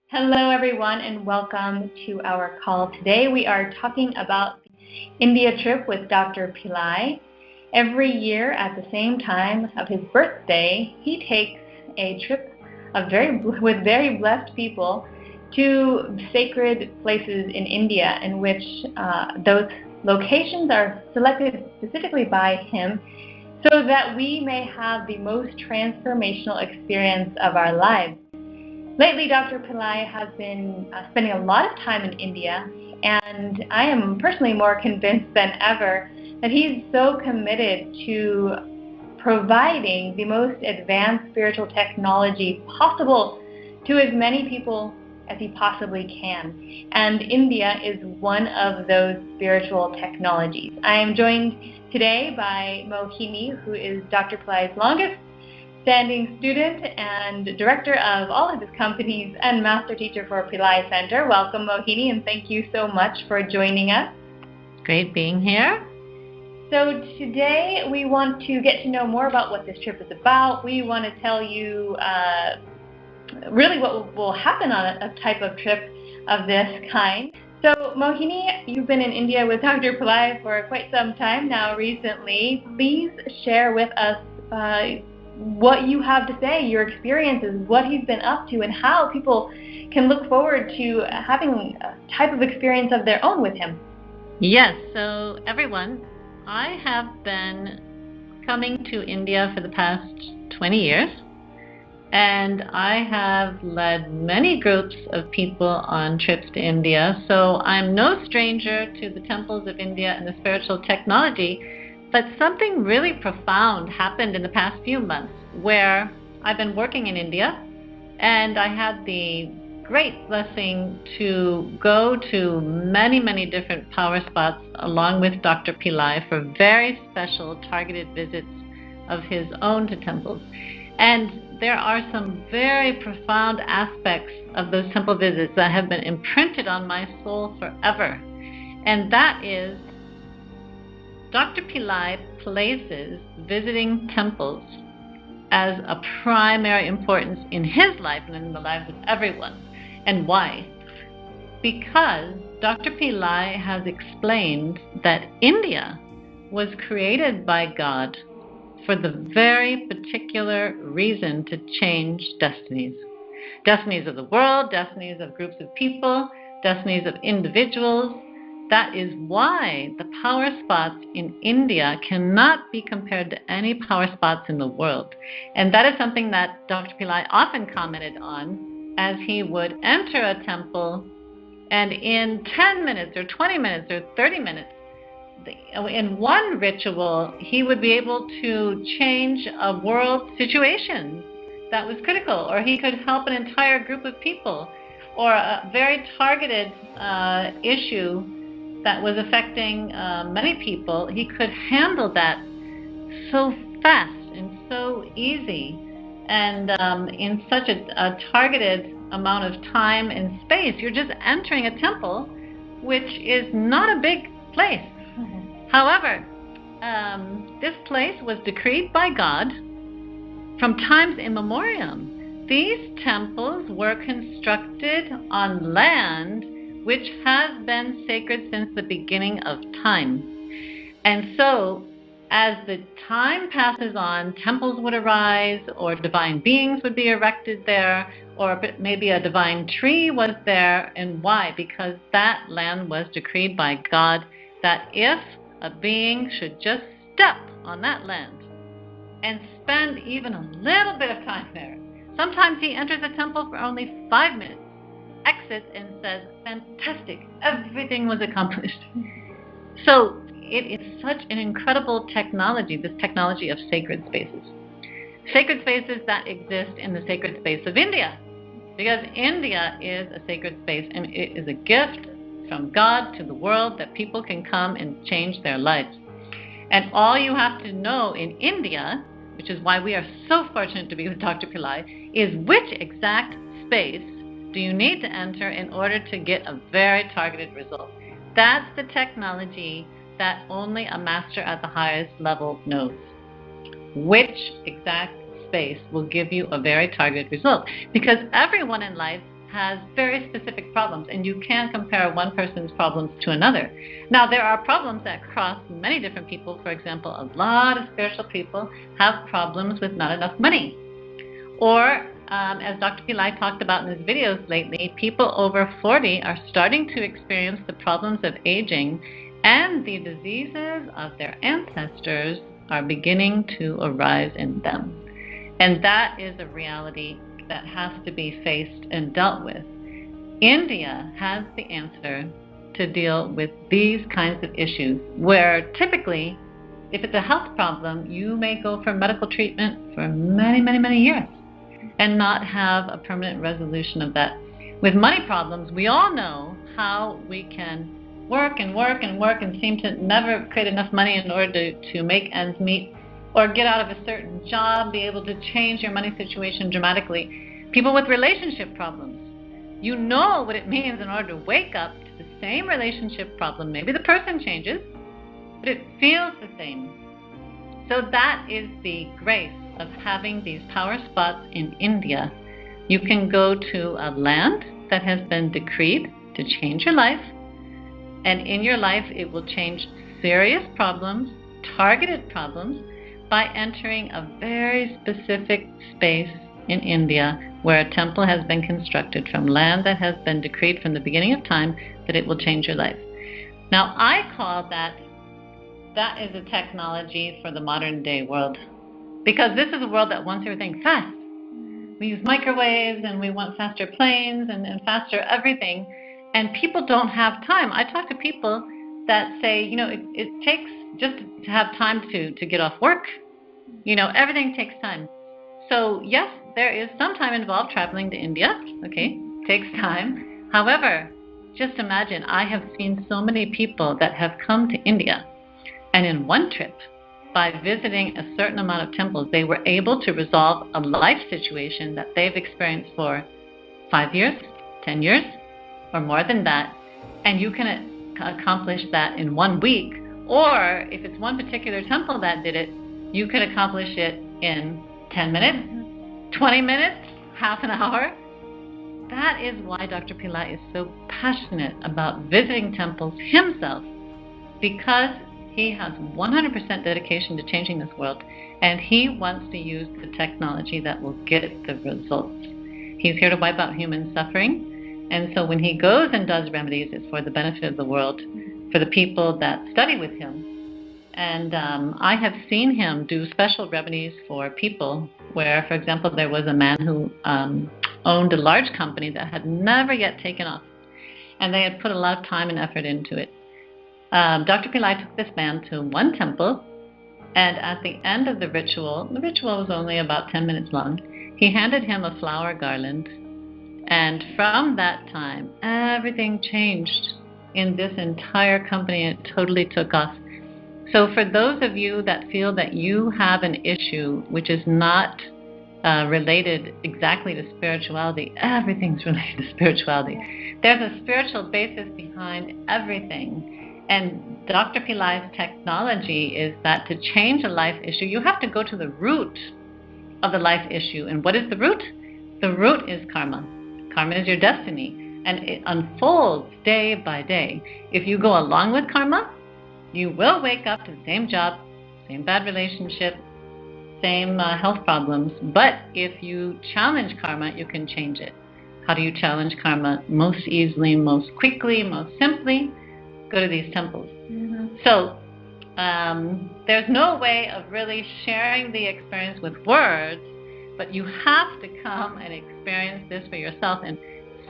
Hello, everyone, and welcome to our call. Today we are talking about the India trip with Dr. Pillai. Every year at the same time of his birthday, he takes a trip with very blessed people to sacred places in India in which those locations are selected specifically by him so that we may have the most transformational experience of our lives. Lately, Dr. Pillai has been spending a lot of time in India, and I am personally more convinced than ever that he's so committed to providing the most advanced spiritual technology possible to as many people as he possibly can. And India is one of those spiritual technologies. I am joined today by Mohini, who is Dr. Pillai's longest standing student and director of all of his companies and master teacher for Pillai Center. Welcome, Mohini, and thank you so much for joining us. Great being here. So today we want to get to know more about what this trip is about. We want to tell you really what will happen on a type of trip of this kind. So Mohini, you've been in India with Dr. Pillai for quite some time now recently. Please share with us what you have to say, your experiences, what he's been up to, and how people can look forward to having a type of experience of their own with him. Yes, so everyone, I have been coming to India for the past 20 years, and I have led many groups of people on trips to India, so I'm no stranger to the temples of India and the spiritual technology. But something really profound happened in the past few months where I've been working in India, and I had the great blessing to go to many, many different power spots along with Dr. Pillai for very special targeted visits of his own to temples. And there are some very profound aspects of those temple visits that have been imprinted on my soul forever. And that is Dr. Pillai places visiting temples as a primary importance in his life and in the lives of everyone. And why? Because Dr. Pillai has explained that India was created by God for the very particular reason to change destinies. Destinies of the world, destinies of groups of people, destinies of individuals. That is why the power spots in India cannot be compared to any power spots in the world. And that is something that Dr. Pillai often commented on as he would enter a temple, and in 10 minutes or 20 minutes or 30 minutes, in one ritual, he would be able to change a world situation that was critical, or he could help an entire group of people, or a very targeted issue that was affecting many people. He could handle that so fast and so easy, and in such a targeted amount of time and space. You're just entering a temple, which is not a big place. However, this place was decreed by God from times immemorial. These temples were constructed on land which has been sacred since the beginning of time. And so, as the time passes on, temples would arise, or divine beings would be erected there, or maybe a divine tree was there. And why? Because that land was decreed by God that if a being should just step on that land and spend even a little bit of time there, sometimes he enters a temple for only 5 minutes, exits and says, fantastic, everything was accomplished. So it is such an incredible technology, this technology of sacred spaces. Sacred spaces that exist in the sacred space of India, because India is a sacred space, and it is a gift from God to the world that people can come and change their lives. And all you have to know in India, which is why we are so fortunate to be with Dr. Pillai, is which exact space do you need to enter in order to get a very targeted result. That's the technology that only a master at the highest level knows. Which exact space will give you a very targeted result. Because everyone in life has very specific problems, and you can't compare one person's problems to another. Now, there are problems that cross many different people. For example, a lot of spiritual people have problems with not enough money. Or, as Dr. Pillai talked about in his videos lately, people over 40 are starting to experience the problems of aging, and the diseases of their ancestors are beginning to arise in them. And that is a reality that has to be faced and dealt with. India has the answer to deal with these kinds of issues, where typically, if it's a health problem, you may go for medical treatment for many, many, many years and not have a permanent resolution of that. With money problems, we all know how we can work and work and work and seem to never create enough money in order to make ends meet, or get out of a certain job, be able to change your money situation dramatically. People with relationship problems, you know what it means in order to wake up to the same relationship problem. Maybe the person changes, but it feels the same. So that is the grace of having these power spots in India. You can go to a land that has been decreed to change your life, and in your life it will change serious problems, targeted problems, by entering a very specific space in India where a temple has been constructed from land that has been decreed from the beginning of time that it will change your life. Now, I call that is a technology for the modern day world, because this is a world that wants everything fast. We use microwaves and we want faster planes and faster everything, and people don't have time. I talk to people that say, it takes just to have time to get off work. Everything takes time. So yes, there is some time involved traveling to India. Okay, takes time. However, just imagine, I have seen so many people that have come to India, and in one trip, by visiting a certain amount of temples, they were able to resolve a life situation that they've experienced for 5 years, 10 years, or more than that. And you can accomplish that in 1 week. Or if it's one particular temple that did it, you could accomplish it in 10 minutes, 20 minutes, half an hour. That is why Dr. Pillai is so passionate about visiting temples himself, because he has 100% dedication to changing this world, and he wants to use the technology that will get the results. He's here to wipe out human suffering, and so when he goes and does remedies, it's for the benefit of the world, for the people that study with him. And I have seen him do special remedies for people where, for example, there was a man who owned a large company that had never yet taken off, and they had put a lot of time and effort into it. Dr. Pillai took this man to one temple, and at the end of the ritual was only about 10 minutes long, he handed him a flower garland, and from that time, everything changed in this entire company. It totally took off. So for those of you that feel that you have an issue which is not related exactly to spirituality, everything's related to spirituality. There's a spiritual basis behind everything. And Dr. Pillai's technology is that to change a life issue, you have to go to the root of the life issue. And what is the root? The root is karma. Karma is your destiny, and it unfolds day by day. If you go along with karma, you will wake up to the same job, same bad relationship, same health problems. But if you challenge karma, you can change it. How do you challenge karma? Most easily, most quickly, most simply, go to these temples. Mm-hmm. So there's no way of really sharing the experience with words, but you have to come and experience this for yourself. And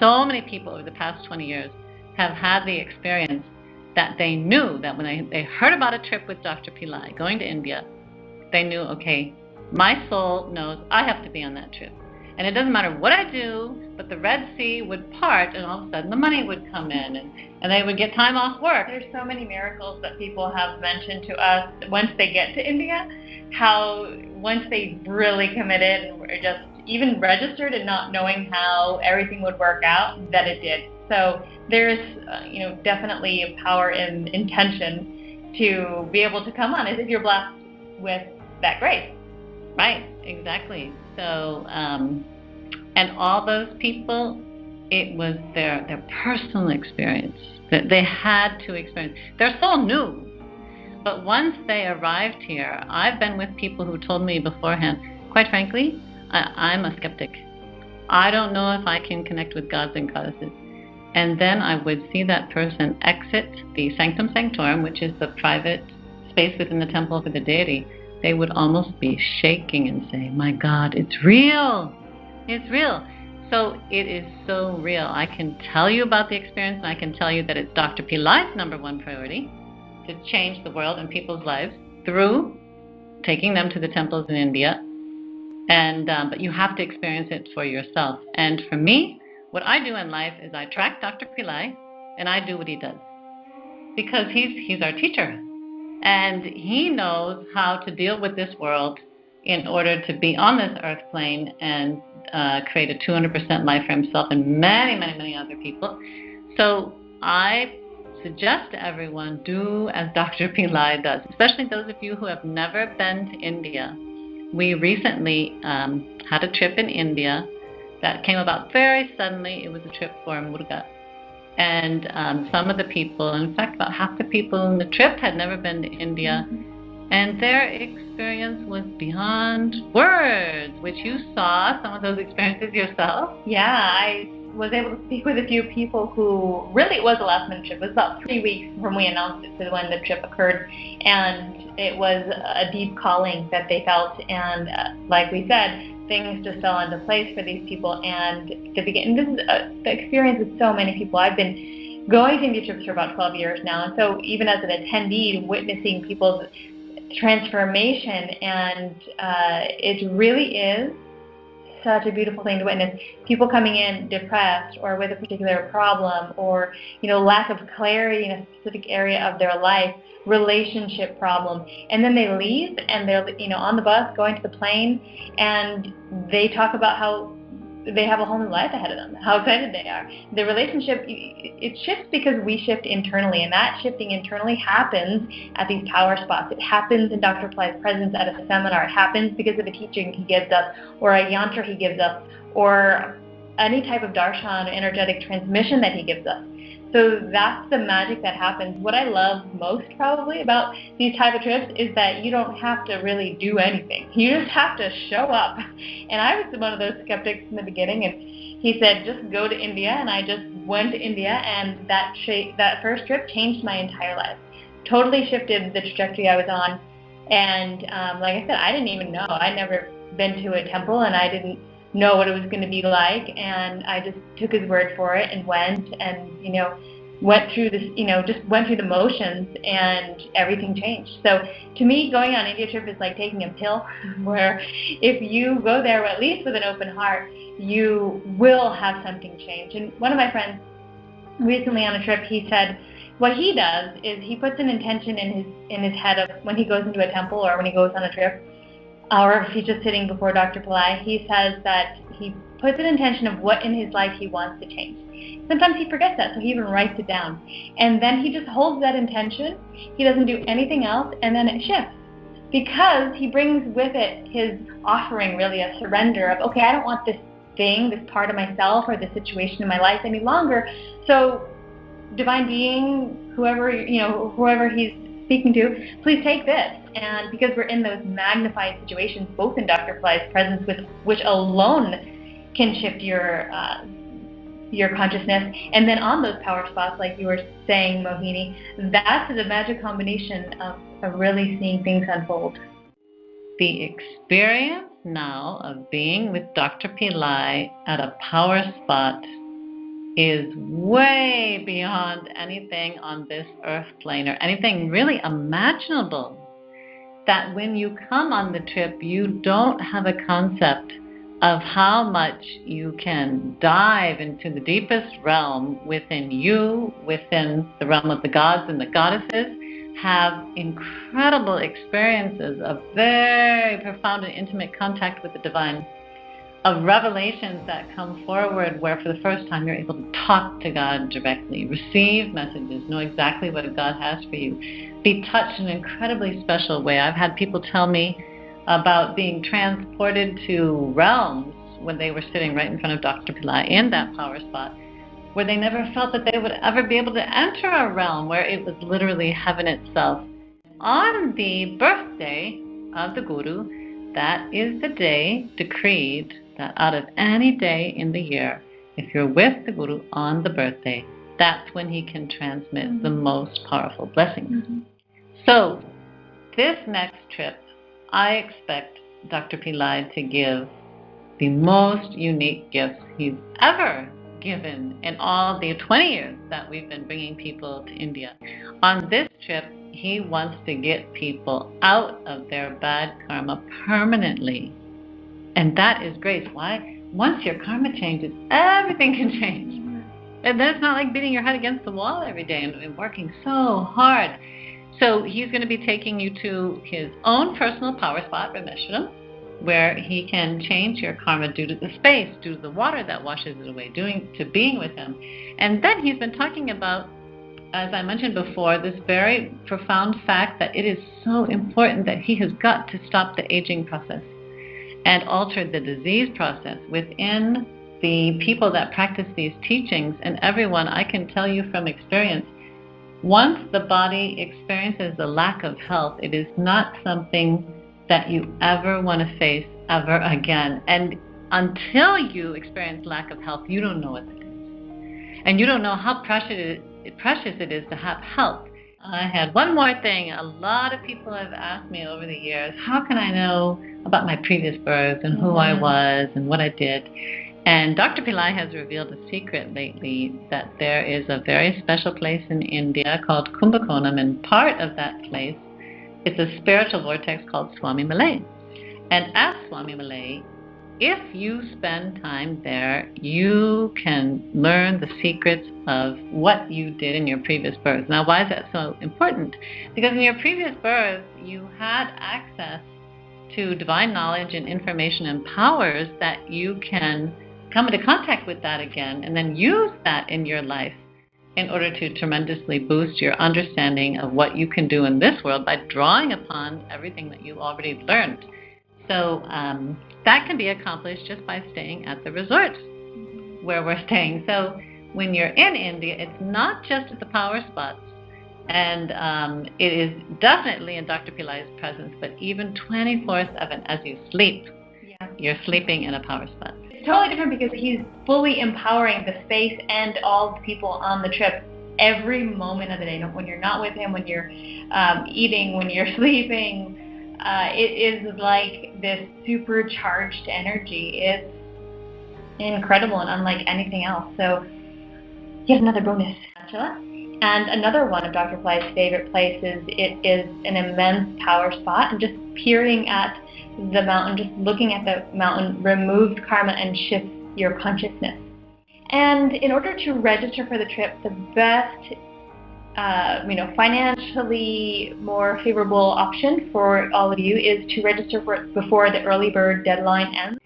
so many people over the past 20 years have had the experience that they knew that when they heard about a trip with Dr. Pillai going to India, they knew, okay, my soul knows I have to be on that trip. And it doesn't matter what I do, but the Red Sea would part, and all of a sudden the money would come in, and they would get time off work. There's so many miracles that people have mentioned to us once they get to India, how once they really committed and were just even registered and not knowing how everything would work out, that it did. So there's definitely a power in intention to be able to come on as if you're blessed with that grace. Right, exactly. So, and all those people it was their personal experience that they had to experience. Their soul knew. But once they arrived here, I've been with people who told me beforehand, quite frankly, I'm a skeptic. I don't know if I can connect with gods and goddesses. And then I would see that person exit the sanctum sanctorum, which is the private space within the temple for the deity. They would almost be shaking and say, my God, it's real. It's real. So it is so real. I can tell you about the experience, and I can tell you that it's Dr. Pillai's number one priority, to change the world and people's lives through taking them to the temples in India. And but you have to experience it for yourself. And for me, what I do in life is I track Dr. Pillai, and I do what he does, because he's our teacher, and he knows how to deal with this world in order to be on this earth plane and create a 200% life for himself and many, many, many other people. So I suggest to everyone, do as Dr. Pillai does, especially those of you who have never been to India. We recently had a trip in India that came about very suddenly. It was a trip for Muruga. And some of the people, in fact, about half the people on the trip had never been to India. And their experience was beyond words, which you saw some of those experiences yourself. Yeah, I was able to speak with a few people who really, it was a last minute trip. It was about 3 weeks from we announced it to when the trip occurred, and it was a deep calling that they felt, and like we said, things just fell into place for these people. And this is the experience with so many people. I've been going to India trips for about 12 years now, and so even as an attendee, witnessing people's transformation, and it really is such a beautiful thing to witness. People coming in depressed or with a particular problem, or lack of clarity in a specific area of their life, relationship problem, and then they leave and they're on the bus going to the plane, and they talk about how they have a whole new life ahead of them, how excited they are. The relationship, it shifts because we shift internally, and that shifting internally happens at these power spots. It happens in Dr. Pillai's presence at a seminar. It happens because of a teaching he gives us, or a yantra he gives us, or any type of darshan or energetic transmission that he gives us. So that's the magic that happens. What I love most probably about these type of trips is that you don't have to really do anything. You just have to show up. And I was one of those skeptics in the beginning, and he said, just go to India. And I just went to India, and that first trip changed my entire life. Totally shifted the trajectory I was on. And like I said, I didn't even know. I'd never been to a temple, and I didn't know what it was going to be like, and I just took his word for it and went, and went through this, just went through the motions, and everything changed. So to me, going on India trip is like taking a pill, where if you go there at least with an open heart, you will have something change. And one of my friends recently on a trip, he said what he does is he puts an intention in his head of when he goes into a temple or when he goes on a trip, or if he's just sitting before Dr. Pillai, he says that he puts an intention of what in his life he wants to change. Sometimes he forgets that, so he even writes it down. And then he just holds that intention. He doesn't do anything else, and then it shifts. Because he brings with it his offering, really, a surrender of, okay, I don't want this thing, this part of myself, or this situation in my life any longer. So, divine being, whoever he's speaking to, please take this. And because we're in those magnified situations, both in Dr. Pillai's presence, which alone can shift your consciousness, and then on those power spots, like you were saying, Mohini, that's the magic combination of really seeing things unfold. The experience now of being with Dr. Pillai at a power spot is way beyond anything on this earth plane, or anything really imaginable. That when you come on the trip, you don't have a concept of how much you can dive into the deepest realm within you, within the realm of the gods and the goddesses, have incredible experiences of very profound and intimate contact with the divine, of revelations that come forward where for the first time you're able to talk to God directly, receive messages, know exactly what God has for you, be touched in an incredibly special way. I've had people tell me about being transported to realms when they were sitting right in front of Dr. Pillai in that power spot, where they never felt that they would ever be able to enter a realm where it was literally heaven itself. On the birthday of the Guru, that is the day decreed that out of any day in the year, if you're with the Guru on the birthday, that's when he can transmit the most powerful blessings. So this next trip, I expect Dr. Pillai to give the most unique gifts he's ever given in all the 20 years that we've been bringing people to India. On this trip, he wants to get people out of their bad karma permanently. And that is great. Why? Once your karma changes, everything can change. And then it's not like beating your head against the wall every day and working so hard. So he's going to be taking you to his own personal power spot, Rameshwaram, where he can change your karma due to the space, due to the water that washes it away, to being with him. And then he's been talking about, as I mentioned before, this very profound fact that it is so important that he has got to stop the aging process and alter the disease process within the people that practice these teachings. And everyone, I can tell you from experience, once the body experiences the lack of health, it is not something that you ever want to face ever again. And until you experience lack of health, you don't know what it is. And you don't know how precious it is to have health. I had one more thing. A lot of people have asked me over the years, how can I know about my previous births and who I was and what I did? And Dr. Pillai has revealed a secret lately, that there is a very special place in India called Kumbakonam, and part of that place is a spiritual vortex called Swami Malay. And at Swami Malay, if you spend time there, you can learn the secrets of what you did in your previous birth. Now, why is that so important? Because in your previous birth, you had access to divine knowledge and information and powers that you can come into contact with that again and then use that in your life in order to tremendously boost your understanding of what you can do in this world by drawing upon everything that you already learned. So that can be accomplished just by staying at the resort where we're staying. So when you're in India, it's not just at the power spots, and it is definitely in Dr. Pillai's presence, but even 24/7 as you sleep, you're sleeping in a power spot. It's totally different because he's fully empowering the space and all the people on the trip every moment of the day. When you're not with him, when you're eating, when you're sleeping, it is like this supercharged energy. It's incredible and unlike anything else. So yet another bonus. And another one of Dr. Pillai's favorite places, it is an immense power spot, and just peering at the mountain, just looking at the mountain, removes karma and shifts your consciousness. And in order to register for the trip, the best financially more favorable option for all of you is to register for it before the early bird deadline ends.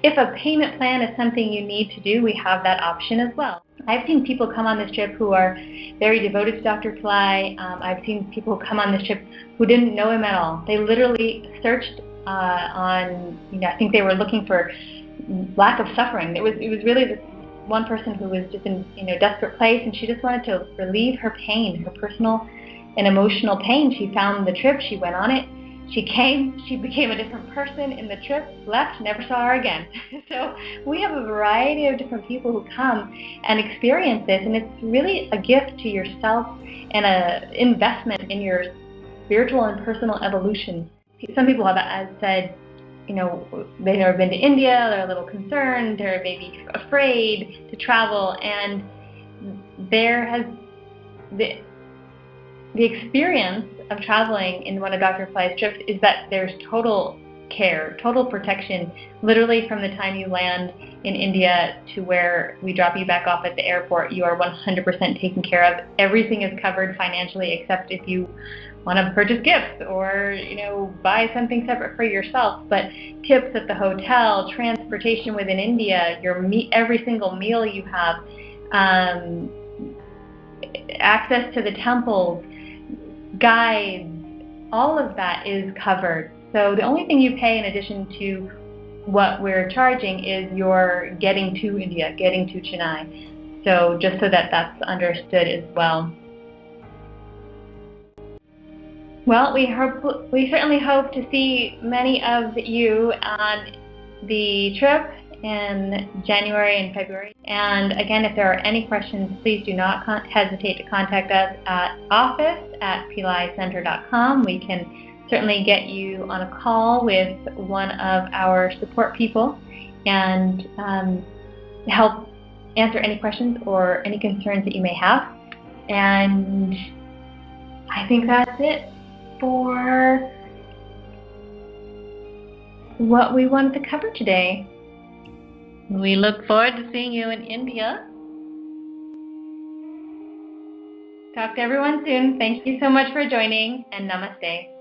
If a payment plan is something you need to do, we have that option as well. I've seen people come on this trip who are very devoted to Dr. Pillai. I've seen people who come on this trip who didn't know him at all. They literally searched on, I think they were looking for lack of suffering. It was really this one person who was just in desperate place, and she just wanted to relieve her pain, her personal and emotional pain. She found the trip, she went on it, she came, she became a different person in the trip, left, never saw her again. So we have a variety of different people who come and experience this, and it's really a gift to yourself and an investment in your spiritual and personal evolution. Some people have said, they've never been to India, they're a little concerned, they're maybe afraid to travel, and there has the experience of traveling in one of Dr. Pillai's trips is that there's total care, total protection, literally from the time you land in India to where we drop you back off at the airport. You are 100% taken care of. Everything is covered financially, except if you want to purchase gifts or buy something separate for yourself. But tips at the hotel, transportation within India, every single meal you have, access to the temples, guides, all of that is covered. So the only thing you pay in addition to what we're charging is your getting to India, getting to Chennai. So just so that that's understood as well. Well, we certainly hope to see many of you on the trip in January and February. And again, if there are any questions, please do not hesitate to contact us at office@pillaicenter.com. We can certainly get you on a call with one of our support people and help answer any questions or any concerns that you may have. And I think that's it for what we wanted to cover today. We look forward to seeing you in India. Talk to everyone soon. Thank you so much for joining, and namaste.